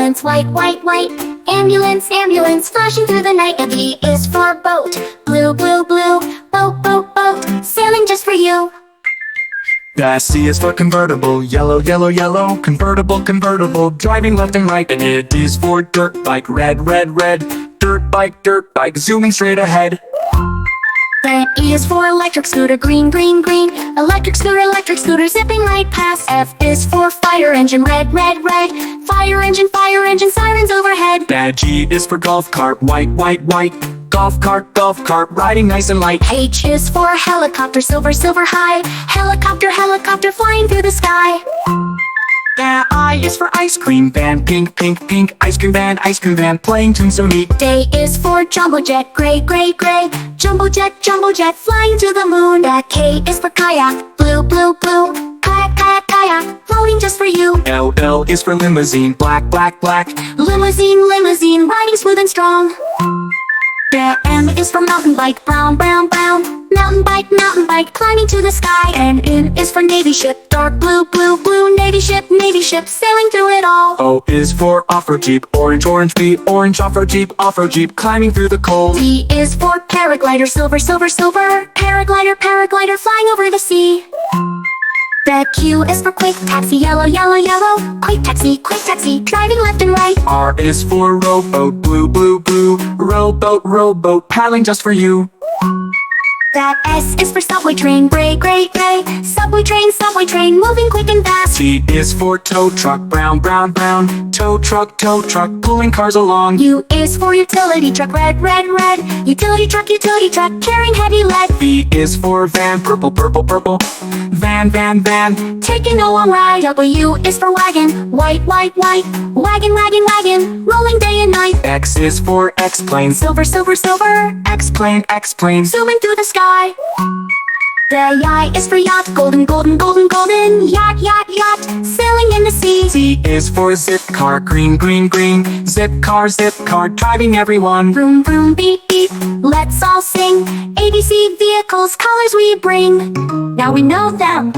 ambulance, white, white, white. Ambulance, ambulance, flashing through the night. And B is for boat, blue, blue, blue. Boat, boat, boat, sailing just for you. The C is for convertible, yellow, yellow, yellow. Convertible, convertible, driving left and right. And it is for dirt bike, red, red, red. Dirt bike, zooming straight ahead. Then E is for electric scooter, green, green, green. Electric scooter, zipping right past. F is for fire engine, red, red, red. Fire engine, sirens overhead. Then G is for golf cart, white, white, white. Golf cart, riding nice and light. H is for helicopter, silver, silver high. Helicopter, helicopter, flying through the sky. The I is for ice cream van, pink, pink, pink. Ice cream van, playing tune so neat. J is for jumbo jet, gray, gray, gray. Jumbo jet, flying to the moon. The K is for kayak, blue, blue, blue. Kayak, kayak, kayak, floating just for you. L is for limousine, black, black, black. Limousine, limousine, riding smooth and strong. The M is for mountain bike, brown, brown, brown. Mountain bike, climbing to the sky. And N is for navy ship, dark blue, blue, blue. Navy ship, sailing through it all. O is for off-road jeep, orange, orange B. Orange off-road jeep, climbing through the cold. P is for paraglider, silver, silver, silver. Paraglider, flying over the sea. The Q is for quick taxi, yellow, yellow, yellow. Quick taxi, driving left and right. R is for rowboat, blue, blue, blue. Rowboat, paddling just for you. The S is for subway train, gray, gray, gray. Subway train, moving quick and fast. T is for tow truck, brown, brown, brown. Tow truck, pulling cars along. U is for utility truck, red, red, red. Utility truck, carrying heavy lead. V is for van, purple, purple, purple. Van, taking a long ride. W is for wagon, white, white, white. Wagon, rolling day and night. X is for X-plane, Silver, silver, silver. X-plane. Zooming through the sky. The Y is for yacht, golden, golden, golden, golden. Yacht, sailing in the sea. Z is for zip car, green, green, green. Zip car, driving everyone. Vroom, vroom, beep, beep. Let's all sing. ABC vehicles, colors we bring. Now we know them.